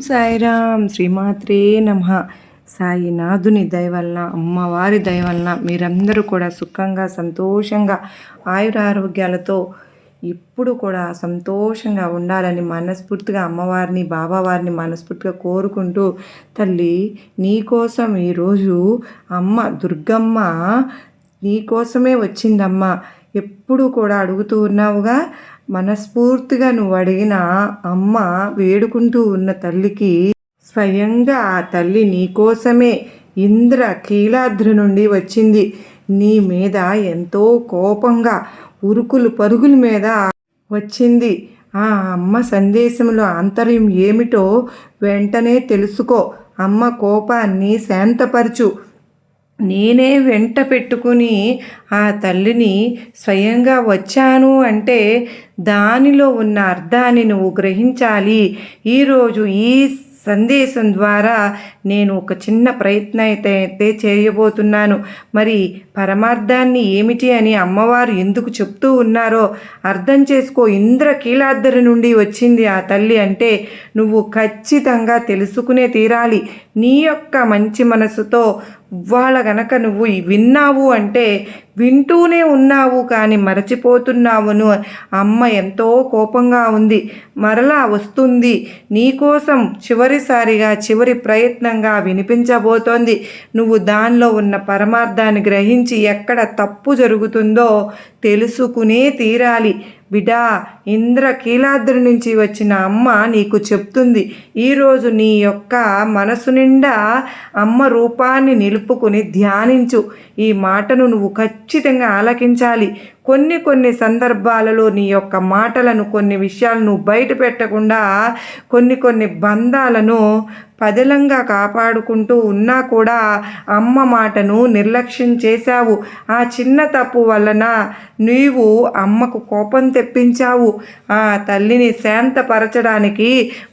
సాయిరామ్ శ్రీమాత్రే నమః. సాయినాథుని దయవలన, అమ్మవారి దయవలన మీరందరూ కూడా సుఖంగా సంతోషంగా ఆయురారోగ్యాలతో ఎప్పుడు కూడా సంతోషంగా ఉండాలని మనస్ఫూర్తిగా అమ్మవారిని బాబావారిని మనస్ఫూర్తిగా కోరుకుంటూ, తల్లి నీకోసం ఈరోజు అమ్మ దుర్గమ్మ నీకోసమే వచ్చిందమ్మ. ఎప్పుడు కూడా అడుగుతూ ఉన్నావుగా, మనస్ఫూర్తిగా నువ్వు అడిగిన అమ్మ వేడుకుంటూ ఉన్న తల్లికి స్వయంగా ఆ తల్లి నీకోసమే ఇంద్ర కీలాద్రి నుండి వచ్చింది. నీ మీద ఎంతో కోపంగా ఉరుకులు పరుగుల మీద వచ్చింది. ఆ అమ్మ సందేశంలో ఆంతర్యం ఏమిటో వెంటనే తెలుసుకో. అమ్మ కోపాన్ని శాంతపరచు. నేనే వెంట పెట్టుకుని ఆ తల్లిని స్వయంగా వచ్చాను అంటే దానిలో ఉన్న అర్థాన్ని నువ్వు గ్రహించాలి. ఈరోజు ఈ సందేశం ద్వారా నేను ఒక చిన్న ప్రయత్నం అయితే చేయబోతున్నాను. మరి పరమార్థాన్ని ఏమిటి అని అమ్మవారు ఎందుకు చెప్తూ ఉన్నారో అర్థం చేసుకో. ఇంద్రకీలాద్రి నుండి వచ్చింది ఆ తల్లి అంటే నువ్వు ఖచ్చితంగా తెలుసుకునే తీరాలి. నీ యొక్క మంచి మనసుతో ఇవాళ గనక నువ్వు విన్నావు అంటే వింటూనే ఉన్నావు కానీ మరచిపోతున్నావును. అమ్మ ఎంతో కోపంగా ఉంది, మరలా వస్తుంది నీకోసం చివరిసారిగా చివరి ప్రయత్నంగా వినిపించబోతోంది. నువ్వు దానిలో ఉన్న పరమార్థాన్ని గ్రహించి ఎక్కడ తప్పు జరుగుతుందో తెలుసుకునే తీరాలి. బిడా, ఇంద్రకీలాద్రి నుంచి వచ్చిన అమ్మ నీకు చెప్తుంది. ఈరోజు నీ యొక్క మనసు నిండా అమ్మ రూపాన్ని నిలుపుకుని ధ్యానించు. ఈ మాటను నువ్వు ఖచ్చితంగా ఆలకించాలి. కొన్ని సందర్భాలలో నీ యొక్క మాటలను, కొన్ని విషయాలను బయట పెట్టకుండా కొన్ని బంధాలను పదిలంగా కాపాడుకుంటూ ఉన్నా కూడా అమ్మ మాటను నిర్లక్ష్యం చేశావు. ఆ చిన్న తప్పు వలన నీవు అమ్మకు కోపం తెప్పించావు. ఆ తల్లిని శాంతపరచడానికి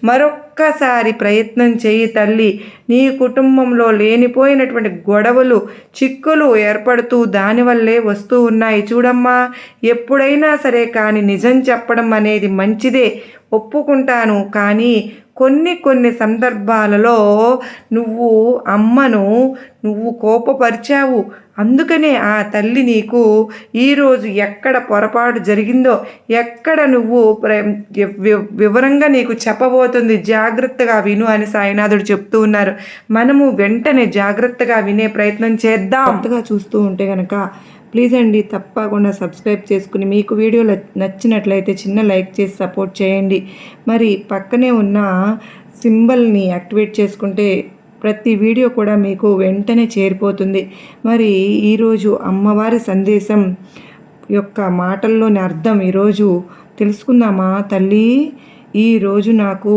మరొక్కసారి ప్రయత్నం చేయి తల్లి. నీ కుటుంబంలో లేనిపోయినటువంటి గొడవలు, చిక్కులు ఏర్పడుతూ దానివల్లే వస్తూ ఉన్నాయి. చూడమ్మా, ఎప్పుడైనా సరే కానీ నిజం చెప్పడం అనేది మంచిదే, ఒప్పుకుంటాను. కానీ కొన్ని సందర్భాలలో నువ్వు అమ్మను కోపపరిచావు. అందుకనే ఆ తల్లి నీకు ఈరోజు ఎక్కడ పొరపాటు జరిగిందో ఎక్కడ నువ్వు వివరంగా నీకు చెప్పబోతుంది. జాగ్రత్తగా విను అని సాయినాథుడు చెప్తూ ఉన్నారు. మనము వెంటనే జాగ్రత్తగా వినే ప్రయత్నం చేద్దాం. కొత్తగా చూస్తూ ఉంటే కనుక ప్లీజ్ అండి తప్పకుండా సబ్స్క్రైబ్ చేసుకుని, మీకు వీడియో నచ్చినట్లయితే చిన్న లైక్ చేసి సపోర్ట్ చేయండి. మరి పక్కనే ఉన్న సింబల్ని యాక్టివేట్ చేసుకుంటే ప్రతి వీడియో కూడా మీకు వెంటనే చేరిపోతుంది. మరి ఈరోజు అమ్మవారి సందేశం యొక్క మాటల్లోని అర్థం ఈరోజు తెలుసుకుందామా తల్లి? ఈరోజు నాకు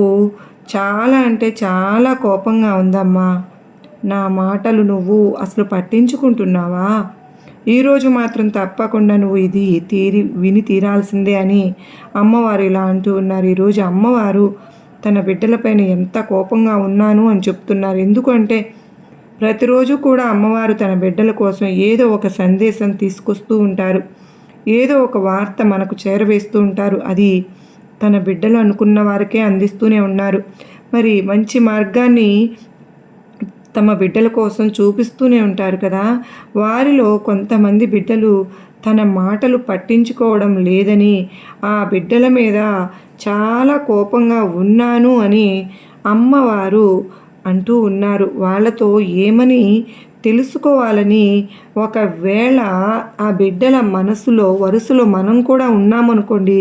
చాలా అంటే చాలా కోపంగా ఉందమ్మా. నా మాటలు నువ్వు అసలు పట్టించుకుంటున్నావా? ఈరోజు మాత్రం తప్పకుండా నువ్వు ఇది విని తీరాల్సిందే అని అమ్మవారు ఇలా అంటూ ఉన్నారు. ఈరోజు అమ్మవారు తన బిడ్డలపైన ఎంత కోపంగా ఉన్నాను అని చెప్తున్నారు. ఎందుకంటే ప్రతిరోజు కూడా అమ్మవారు తన బిడ్డల కోసం ఏదో ఒక సందేశం తీసుకొస్తూ ఉంటారు, ఏదో ఒక వార్త మనకు చేరవేస్తూ ఉంటారు. అది తన బిడ్డలు అనుకున్న వారికే అందిస్తూనే ఉన్నారు. మరి మంచి మార్గాన్ని తమ బిడ్డల కోసం చూపిస్తూనే ఉంటారు కదా. వారిలో కొంతమంది బిడ్డలు తన మాటలు పట్టించుకోవడం లేదని, ఆ బిడ్డల మీద చాలా కోపంగా ఉన్నాను అని అమ్మవారు అంటూ ఉన్నారు. వాళ్ళతో ఏమని తెలుసుకోవాలని, ఒకవేళ ఆ బిడ్డల మనసులో వరుసలో మనం కూడా ఉన్నామనుకోండి,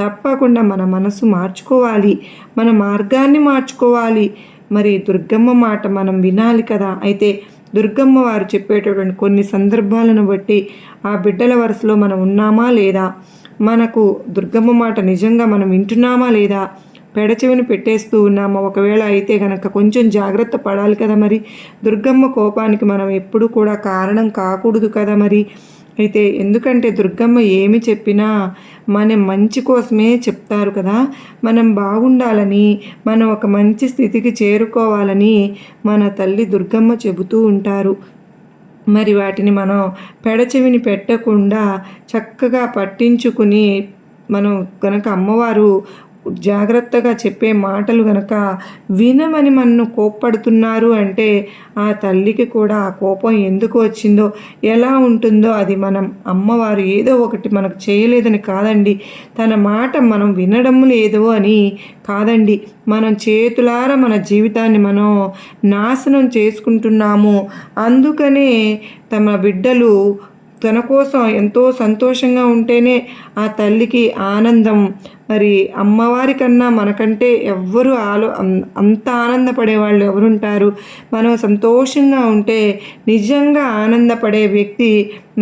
తప్పకుండా మన మనసు మార్చుకోవాలి, మన మార్గాన్ని మార్చుకోవాలి. మరి దుర్గమ్మ మాట మనం వినాలి కదా. అయితే దుర్గమ్మ వారు చెప్పేటటువంటి కొన్ని సందర్భాలను బట్టి ఆ బిడ్డల వరుసలో మనం ఉన్నామా లేదా, మనకు దుర్గమ్మ మాట నిజంగా మనం వింటున్నామా లేదా, పెడచెవిని పెట్టేస్తూ ఉన్నామా? ఒకవేళ అయితే కనుక కొంచెం జాగ్రత్త పడాలి కదా. మరి దుర్గమ్మ కోపానికి మనం ఎప్పుడు కూడా కారణం కాకూడదు కదా. మరి అయితే ఎందుకంటే దుర్గమ్మ ఏమి చెప్పినా మన మంచి కోసమే చెప్తారు కదా. మనం బాగుండాలని, మనం ఒక మంచి స్థితికి చేరుకోవాలని మన తల్లి దుర్గమ్మ చెబుతూ ఉంటారు. మరి వాటిని మనం పెడచెవిని పెట్టకుండా చక్కగా పట్టించుకుని మనం కనుక అమ్మవారు జాగ్రత్తగా చెప్పే మాటలు గనక వినమని మనను కోప్పడుతున్నారు అంటే ఆ తల్లికి కూడా ఆ కోపం ఎందుకు వచ్చిందో, ఎలా ఉంటుందో, అది మనం అమ్మవారు ఏదో ఒకటి మనకు చేయలేదని కాదండి, తన మాట మనం వినడం లేదు అని కాదండి, మనం చేతులారా మన జీవితాన్ని మనం నాశనం చేసుకుంటున్నాము. అందుకనే తమ బిడ్డలు తన కోసం ఎంతో సంతోషంగా ఉంటేనే ఆ తల్లికి ఆనందం. మరి అమ్మవారి కన్నా మనకంటే ఎవ్వరు అంత ఆనందపడే వాళ్ళు ఎవరుంటారు? మనం సంతోషంగా ఉంటే నిజంగా ఆనందపడే వ్యక్తి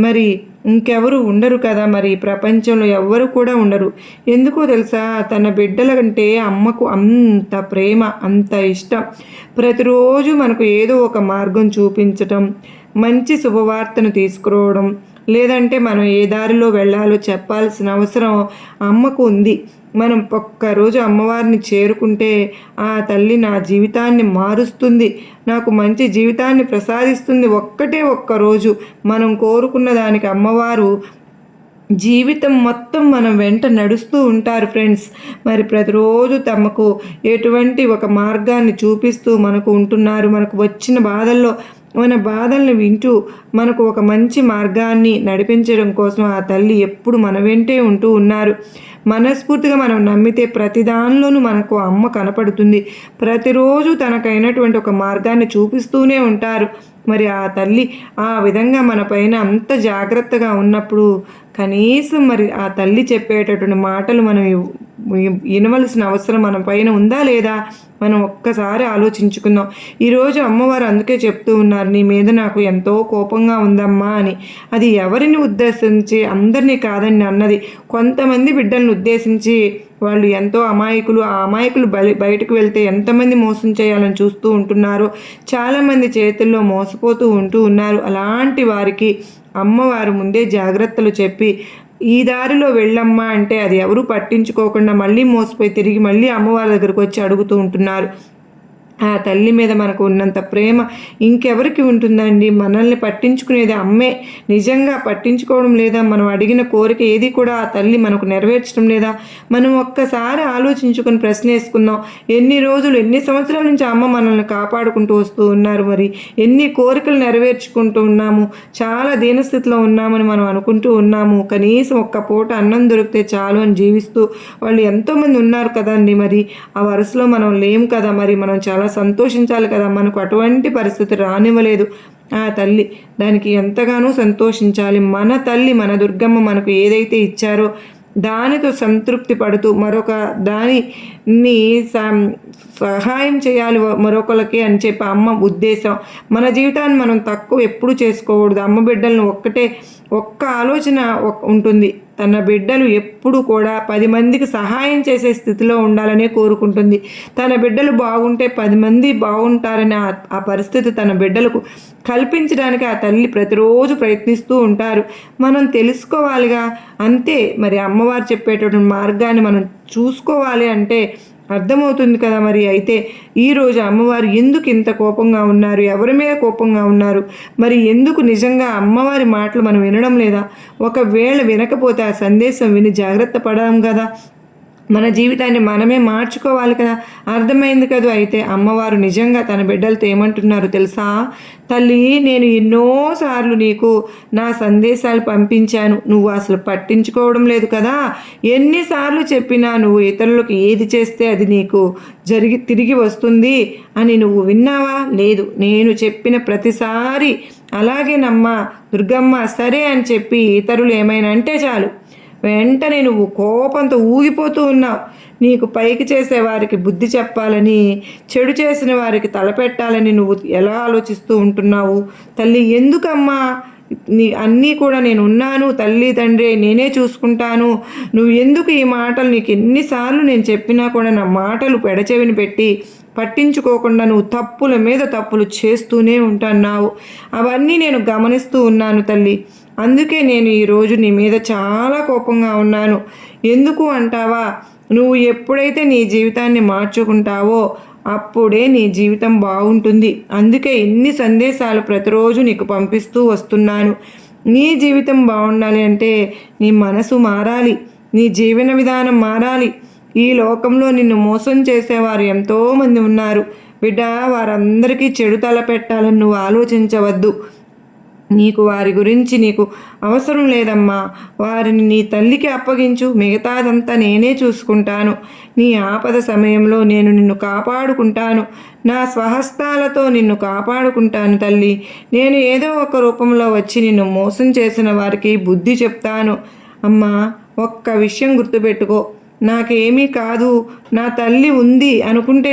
మరి ఇంకెవరు ఉండరు కదా. మరి ప్రపంచంలో ఎవ్వరు కూడా ఉండరు. ఎందుకో తెలుసా, తన బిడ్డల కంటే అమ్మకు అంత ప్రేమ, అంత ఇష్టం. ప్రతిరోజు మనకు ఏదో ఒక మార్గం చూపించటం, మంచి శుభవార్తను తీసుకురావడం, లేదంటే మనం ఏ దారిలో వెళ్ళాలో చెప్పాల్సిన అవసరం అమ్మకు ఉంది. మనం ఒక్కరోజు అమ్మవారిని చేరుకుంటే ఆ తల్లి నా జీవితాన్ని మారుస్తుంది, నాకు మంచి జీవితాన్ని ప్రసాదిస్తుంది. ఒక్కరోజు మనం కోరుకున్న దానికి అమ్మవారు జీవితం మొత్తం మనం వెంట నడుస్తూ ఉంటారు ఫ్రెండ్స్. మరి ప్రతిరోజు తమకు ఎటువంటి ఒక మార్గాన్ని చూపిస్తూ మనకు ఉంటున్నారు. మనకు వచ్చిన బాధల్లో మన బాధల్ని వింటూ మనకు ఒక మంచి మార్గాన్ని నడిపించడం కోసం ఆ తల్లి ఎప్పుడు మన వెంటే ఉంటూ ఉన్నారు. మనస్ఫూర్తిగా మనం నమ్మితే ప్రతి దానిలోనూ మనకు అమ్మ కనపడుతుంది. ప్రతిరోజు తనకైనటువంటి ఒక మార్గాన్ని చూపిస్తూనే ఉంటారు. మరి ఆ తల్లి ఆ విధంగా మన పైన అంత జాగ్రత్తగా ఉన్నప్పుడు కనీసం మరి ఆ తల్లి చెప్పేటటువంటి మాటలు మనం వినవలసిన అవసరం మన పైన ఉందా లేదా, మనం ఒక్కసారి ఆలోచించుకుందాం. ఈరోజు అమ్మవారు అందుకే చెప్తూ ఉన్నారు, నీ మీద నాకు ఎంతో కోపంగా ఉందమ్మా అని. అది ఎవరిని ఉద్దేశించి? అందరినీ కాదండి అన్నది, కొంతమంది బిడ్డలను ఉద్దేశించి. వాళ్ళు ఎంతో అమాయకులు. ఆ అమాయకులు బయటకు వెళ్తే ఎంతమంది మోసం చేయాలని చూస్తూ ఉంటున్నారు. చాలామంది చేతుల్లో మోసపోతూ ఉన్నారు. అలాంటి వారికి అమ్మవారు ముందే జాగ్రత్తలు చెప్పి ఈ దారిలో వెళ్ళమ్మా అంటే అది ఎవరూ పట్టించుకోకుండా మళ్ళీ మోసపోయి తిరిగి మళ్ళీ అమ్మవారి దగ్గరకు వచ్చి అడుగుతూ ఉంటున్నారు. ఆ తల్లి మీద మనకు ఉన్నంత ప్రేమ ఇంకెవరికి ఉంటుందండి? మనల్ని పట్టించుకునేది అమ్మే. నిజంగా పట్టించుకోవడం లేదా? మనం అడిగిన కోరిక ఏది కూడా ఆ తల్లి మనకు నెరవేర్చడం లేదా? మనం ఒక్కసారి ఆలోచించుకొని ప్రశ్న వేసుకుందాం. ఎన్ని రోజులు, ఎన్ని సంవత్సరాల నుంచి అమ్మ మనల్ని కాపాడుకుంటూ వస్తూ ఉన్నారు. మరి ఎన్ని కోరికలు నెరవేర్చుకుంటూ ఉన్నాము. చాలా దీనస్థితిలో ఉన్నామని మనం అనుకుంటూ ఉన్నాము. కనీసం ఒక్క పూట అన్నం దొరికితే చాలు అని జీవిస్తూ వాళ్ళు ఎంతోమంది ఉన్నారు కదండి. మరి ఆ వరుసలో మనం లేము కదా. మరి మనం చాలా సంతోషించాలి కదా. మనకు అటువంటి పరిస్థితి రానివ్వలేదు ఆ తల్లి. దానికి ఎంతగానో సంతోషించాలి. మన తల్లి, మన దుర్గమ్మ మనకు ఏదైతే ఇచ్చారో దానితో సంతృప్తి పడుతూ మరొక దానిని సహాయం చేయాలి మరొకరికి అని చెప్పి అమ్మ ఉద్దేశం. మన జీవితాన్ని మనం తక్కువ ఎప్పుడు చేసుకోకూడదు. అమ్మ బిడ్డలను ఒక్క ఆలోచన ఉంటుంది, తన బిడ్డలు ఎప్పుడు కూడా 10 మందికి సహాయం చేసే స్థితిలో ఉండాలనే కోరుకుంటుంది. తన బిడ్డలు బాగుంటే 10 మంది బాగుంటారని ఆ పరిస్థితి తన బిడ్డలకు కల్పించడానికి ఆ తల్లి ప్రతిరోజు ప్రయత్నిస్తూ ఉంటారు. మనం తెలుసుకోవాలిగా. అంతే. మరి అమ్మవారు చెప్పేటటువంటి మార్గాన్ని మనం చూసుకోవాలి అంటే అర్థమవుతుంది కదా. మరి అయితే ఈరోజు అమ్మవారు ఎందుకు ఇంత కోపంగా ఉన్నారు? ఎవరి మీద కోపంగా ఉన్నారు? మరి ఎందుకు నిజంగా అమ్మవారి మాటలు మనం వినడం లేదా? ఒకవేళ వినకపోతే ఆ సందేశం విని జాగ్రత్త పడడం కదా. మన జీవితాన్ని మనమే మార్చుకోవాలి కదా. అర్థమైంది కదా. అయితే అమ్మవారు నిజంగా తన బిడ్డలతో ఏమంటున్నారు తెలుసా? తల్లి, నేను ఎన్నోసార్లు నీకు నా సందేశాలు పంపించాను, నువ్వు అసలు పట్టించుకోవడం లేదు కదా. ఎన్నిసార్లు చెప్పినా నువ్వు ఇతరులకు ఏది చేస్తే అది నీకు తిరిగి వస్తుంది అని నువ్వు విన్నావా? లేదు. నేను చెప్పిన ప్రతిసారి అలాగేనమ్మా దుర్గమ్మ సరే అని చెప్పి ఇతరులు ఏమైనా అంటే చాలు వెంటనే నువ్వు కోపంతో ఊగిపోతూ ఉన్నావు. నీకు పైకి చేసే వారికి బుద్ధి చెప్పాలని, చెడు చేసిన వారికి తలపెట్టాలని నువ్వు ఎలా ఆలోచిస్తూ ఉంటున్నావు? తల్లి, ఎందుకమ్మా అన్నీ కూడా నేను ఉన్నాను, తల్లి తండ్రి నేనే చూసుకుంటాను, నువ్వు ఎందుకు ఈ మాటలు, నీకు ఎన్నిసార్లు నేను చెప్పినా కూడా నా మాటలు పెడచెవిని పెట్టి పట్టించుకోకుండా నువ్వు తప్పుల మీద తప్పులు చేస్తూనే ఉంటున్నావు. అవన్నీ నేను గమనిస్తూ ఉన్నాను తల్లి. అందుకే నేను ఈరోజు నీ మీద చాలా కోపంగా ఉన్నాను. ఎందుకు అంటావా? నువ్వు ఎప్పుడైతే నీ జీవితాన్ని మార్చుకుంటావో అప్పుడే నీ జీవితం బాగుంటుంది. అందుకే ఇన్ని సందేశాలు ప్రతిరోజు నీకు పంపిస్తూ వస్తున్నాను. నీ జీవితం బాగుండాలి అంటే నీ మనసు మారాలి, నీ జీవన విధానం మారాలి. ఈ లోకంలో నిన్ను మోసం చేసేవారు ఎంతోమంది ఉన్నారు బిడ్డ. వారందరికీ చెడు తలపెట్టాలని నువ్వు ఆలోచించవద్దు. నీకు వారి గురించి నీకు అవసరం లేదమ్మా. వారిని నీ తల్లికి అప్పగించు, మిగతాదంతా నేనే చూసుకుంటాను. నీ ఆపద సమయంలో నేను నిన్ను కాపాడుకుంటాను. నా స్వహస్తాలతో నిన్ను కాపాడుకుంటాను తల్లి. నేను ఏదో ఒక రూపంలో వచ్చి నిన్ను మోసం చేసిన వారికి బుద్ధి చెప్తాను. అమ్మా, ఒక్క విషయం గుర్తుపెట్టుకో. నాకేమీ కాదు, నా తల్లి ఉంది అనుకుంటే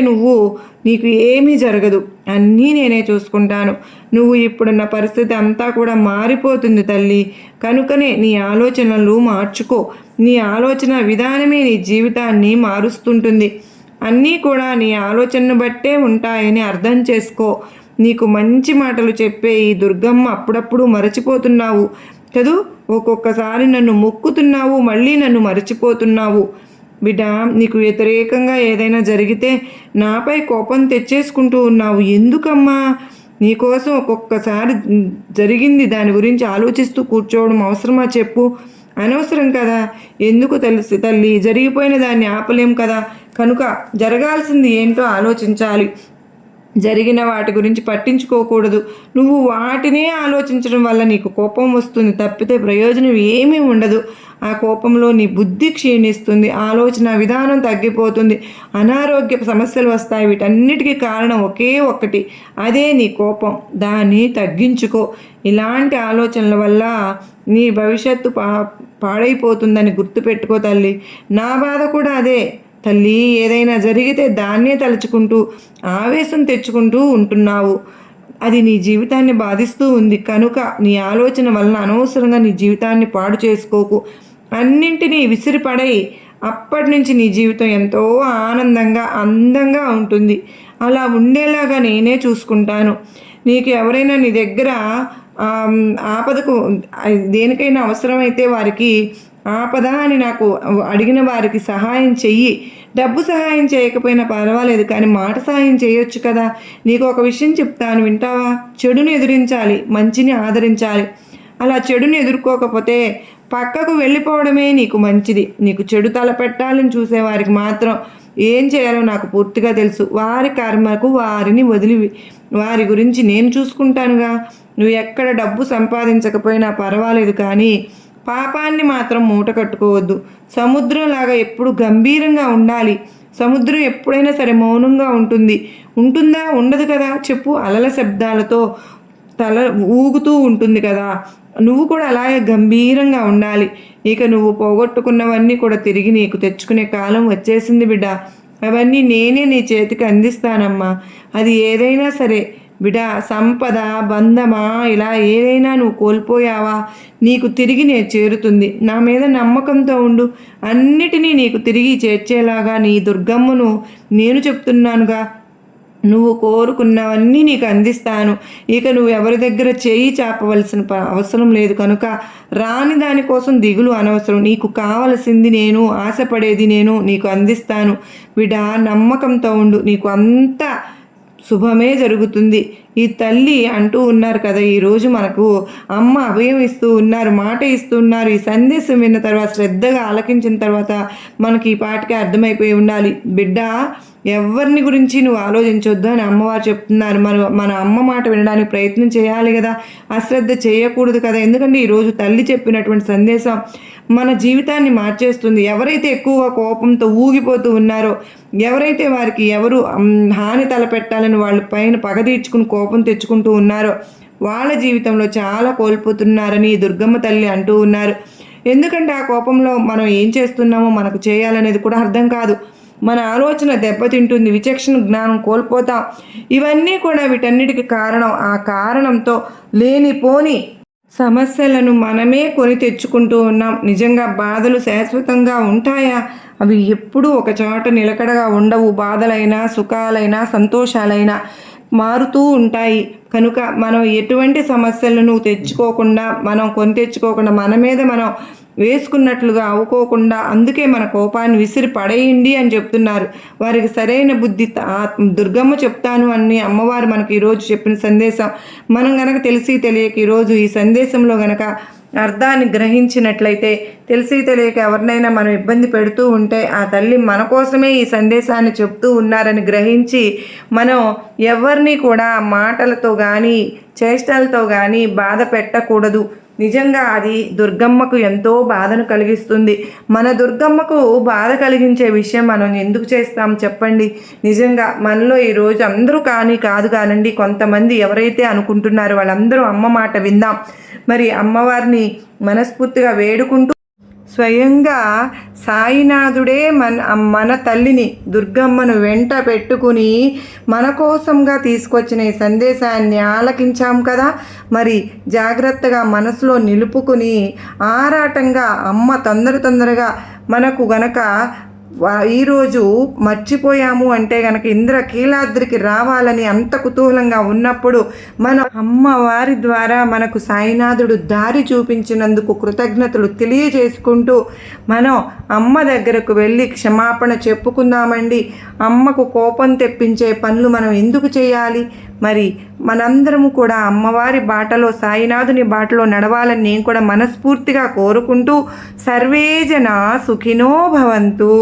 నీకు ఏమీ జరగదు. అన్నీ నేనే చూసుకుంటాను. నువ్వు ఇప్పుడున్న పరిస్థితి అంతా కూడా మారిపోతుంది తల్లి. కనుకనే నీ ఆలోచనలు మార్చుకో. నీ ఆలోచన విధానమే నీ జీవితాన్ని మారుస్తుంటుంది. అన్నీ కూడా నీ ఆలోచనను బట్టే ఉంటాయని అర్థం చేసుకో. నీకు మంచి మాటలు చెప్పే ఈ దుర్గమ్మ అప్పుడప్పుడు మరచిపోతున్నావు కదూ. ఒక్కొక్కసారి నన్ను మొక్కుతున్నావు, మళ్ళీ నన్ను మరచిపోతున్నావు. బిడ్డ, నీకు వ్యతిరేకంగా ఏదైనా జరిగితే నాపై కోపం తెచ్చేసుకుంటూ ఉన్నావు. ఎందుకమ్మా? నీకోసం ఒక్కొక్కసారి జరిగింది దాని గురించి ఆలోచిస్తూ కూర్చోవడం అవసరమా చెప్పు? అనవసరం కదా. ఎందుకు తెలిసి తల్లి, జరిగిపోయిన దాన్ని ఆపలేం కదా. కనుక జరగాల్సింది ఏంటో ఆలోచించాలి. జరిగిన వాటి గురించి పట్టించుకోకూడదు. నువ్వు వాటినే ఆలోచించడం వల్ల నీకు కోపం వస్తుంది తప్పితే ప్రయోజనం ఏమీ ఉండదు. ఆ కోపంలో నీ బుద్ధి క్షీణిస్తుంది, ఆలోచన విధానం తగ్గిపోతుంది, అనారోగ్య సమస్యలు వస్తాయి. వీటన్నిటికీ కారణం ఒకే ఒక్కటి, అదే నీ కోపం. దాన్ని తగ్గించుకో. ఇలాంటి ఆలోచనల వల్ల నీ భవిష్యత్తు పాడైపోతుందని గుర్తుపెట్టుకో తల్లి. నా బాధ కూడా అదే తల్లి. ఏదైనా జరిగితే దాన్నే తలుచుకుంటూ ఆవేశం తెచ్చుకుంటూ ఉంటున్నావు. అది నీ జీవితాన్ని బాధిస్తూ ఉంది. కనుక నీ ఆలోచన వలన అనవసరంగా నీ జీవితాన్ని పాడు చేసుకోకు. అన్నింటినీ విసిరిపడై అప్పటి నుంచి నీ జీవితం ఎంతో ఆనందంగా అందంగా ఉంటుంది. అలా ఉండేలాగా నేనే చూసుకుంటాను. నీకు ఎవరైనా నీ దగ్గర ఆపదకు దేనికైనా అవసరమైతే వారికి ఆపద అని నాకు అడిగిన వారికి సహాయం చెయ్యి. డబ్బు సహాయం చేయకపోయినా పర్వాలేదు, కానీ మాట సహాయం చేయొచ్చు కదా. నీకు ఒక విషయం చెప్తాను, వింటావా? చెడుని ఎదిరించాలి, మంచిని ఆదరించాలి. అలా చెడుని ఎదుర్కోకపోతే పక్కకు వెళ్ళిపోవడమే నీకు మంచిది. నీకు చెడు తలపెట్టాలని చూసేవారికి మాత్రం ఏం చేయాలో నాకు పూర్తిగా తెలుసు. వారి కర్మకు వారిని వదిలి వారి గురించి నేను చూసుకుంటానుగా. నువ్వు ఎక్కడ డబ్బు సంపాదించకపోయినా పర్వాలేదు, కానీ పాపాన్ని మాత్రం మూట కట్టుకోవద్దు. సముద్రంలాగా ఎప్పుడు గంభీరంగా ఉండాలి. సముద్రం ఎప్పుడైనా సరే మౌనంగా ఉంటుందా? ఉండదు కదా. చెప్పు. అలల శబ్దాలతో తల ఊగుతూ ఉంటుంది కదా. నువ్వు కూడా అలాగే గంభీరంగా ఉండాలి. ఇక నువ్వు పోగొట్టుకున్నవన్నీ కూడా తిరిగి నీకు తెచ్చుకునే కాలం వచ్చేసింది బిడ్డ. అవన్నీ నేనే నీ చేతికి అందిస్తానమ్మా. అది ఏదైనా సరే బిడ్డ, సంపద, బంధమా, ఇలా ఏదైనా నువ్వు కోల్పోయావా, నీకు తిరిగి నేను చేరుతుంది. నా మీద నమ్మకంతో ఉండు. అన్నిటినీ నీకు తిరిగి చేర్చేలాగా నీ దుర్గమ్మను నేను చెప్తున్నానుగా. నువ్వు కోరుకున్నవన్నీ నీకు అందిస్తాను. ఇక నువ్వు ఎవరి దగ్గర చేయి చాపవలసిన అవసరం లేదు. కనుక రాని దానికోసం దిగులు అనవసరం. నీకు కావలసింది నేను, ఆశపడేది నేను నీకు అందిస్తాను. బిడ్డ, నమ్మకంతో ఉండు. నీకు అంతా శుభమే జరుగుతుంది. ఈ తల్లి అంటూ ఉన్నారు కదా, ఈరోజు మనకు అమ్మ అభయం ఇస్తూ ఉన్నారు, మాట ఇస్తూ ఉన్నారు. ఈ సందేశం విన్న తర్వాత, శ్రద్ధగా ఆలకించిన తర్వాత మనకి ఈ పాటికి అర్థమైపోయి ఉండాలి. బిడ్డ, ఎవరిని గురించి నువ్వు ఆలోచించొద్దు అని అమ్మవారు చెప్తున్నారు. మన అమ్మ మాట వినడానికి ప్రయత్నం చేయాలి కదా, అశ్రద్ధ చేయకూడదు కదా. ఎందుకంటే ఈరోజు తల్లి చెప్పినటువంటి సందేశం మన జీవితాన్ని మార్చేస్తుంది. ఎవరైతే ఎక్కువగా కోపంతో ఊగిపోతూ ఉన్నారో, ఎవరైతే వారికి ఎవరు హాని తలపెట్టాలని వాళ్ళ పైన పగ తీర్చుకుని కోపం తెచ్చుకుంటూ ఉన్నారో వాళ్ళ జీవితంలో చాలా కోల్పోతున్నారని దుర్గమ్మ తల్లి అంటూ ఉన్నారు. ఎందుకంటే ఆ కోపంలో మనం ఏం చేస్తున్నామో మనకు చేయాలనేది కూడా అర్థం కాదు. మన ఆలోచన దెబ్బతింటుంది, విచక్షణ జ్ఞానం కోల్పోతాం. ఇవన్నీ కూడా వీటన్నిటికీ కారణం. ఆ కారణంతో లేనిపోని సమస్యలను మనమే కొని తెచ్చుకుంటూ ఉన్నాం. నిజంగా బాధలు శాశ్వతంగా ఉంటాయా? అవి ఎప్పుడూ ఒక చోట నిలకడగా ఉండవు. బాధలైనా, సుఖాలైనా, సంతోషాలైనా మారుతూ ఉంటాయి. కనుక మనం ఎటువంటి సమస్యలను తెచ్చుకోకుండా, మనం కొని తెచ్చుకోకుండా, మన మీద మనం వేసుకున్నట్లుగా అవ్వుకోకుండా, అందుకే మన కోపాన్ని విసిరి పడేయండి అని చెప్తున్నారు. వారికి సరైన బుద్ధి దుర్గమ్మ చెప్తాను అని అమ్మవారు మనకి ఈరోజు చెప్పిన సందేశం. మనం గనక తెలిసి తెలియక ఈరోజు ఈ సందేశంలో గనక అర్థాన్ని గ్రహించినట్లయితే, తెలిసి తెలియక ఎవరినైనా మనం ఇబ్బంది పెడుతూ ఉంటే ఆ తల్లి మన కోసమే ఈ సందేశాన్ని చెప్తూ ఉన్నారని గ్రహించి మనం ఎవరిని కూడా మాటలతో కానీ చేష్టలతో కానీ బాధ పెట్టకూడదు. నిజంగా అది దుర్గమ్మకు ఎంతో బాధను కలిగిస్తుంది. మన దుర్గమ్మకు బాధ కలిగించే విషయం మనం ఎందుకు చేస్తాం చెప్పండి. నిజంగా మనలో ఈరోజు అందరూ కాదు కానండి, కొంతమంది ఎవరైతే అనుకుంటున్నారో వాళ్ళందరూ అమ్మ మాట విందాం. మరి అమ్మవారిని మనస్ఫూర్తిగా వేడుకుంటూ స్వయంగా సాయినాథుడే మన తల్లిని దుర్గమ్మను వెంట పెట్టుకుని మన కోసంగా తీసుకొచ్చిన ఈ సందేశాన్ని ఆలకించాం కదా. మరి జాగ్రత్తగా మనసులో నిలుపుకుని ఆరాటంగా అమ్మ తొందరగా మనకు గనక ఈరోజు మర్చిపోయాము అంటే గనక ఇంద్రకీలాద్రికి రావాలని అంత కుతూహలంగా ఉన్నప్పుడు మన అమ్మవారి ద్వారా మనకు సాయినాథుడు దారి చూపించినందుకు కృతజ్ఞతలు తెలియజేసుకుంటూ మనం అమ్మ దగ్గరకు వెళ్ళి క్షమాపణ చెప్పుకుందామండి. అమ్మకు కోపం తెప్పించే పనులు మనం ఎందుకు చేయాలి? మరి మనందరము కూడా అమ్మవారి బాటలో, సాయినాథుని బాటలో నడవాలని నేను కూడా మనస్ఫూర్తిగా కోరుకుంటూ సర్వే జనా సుఖినో భవంతు.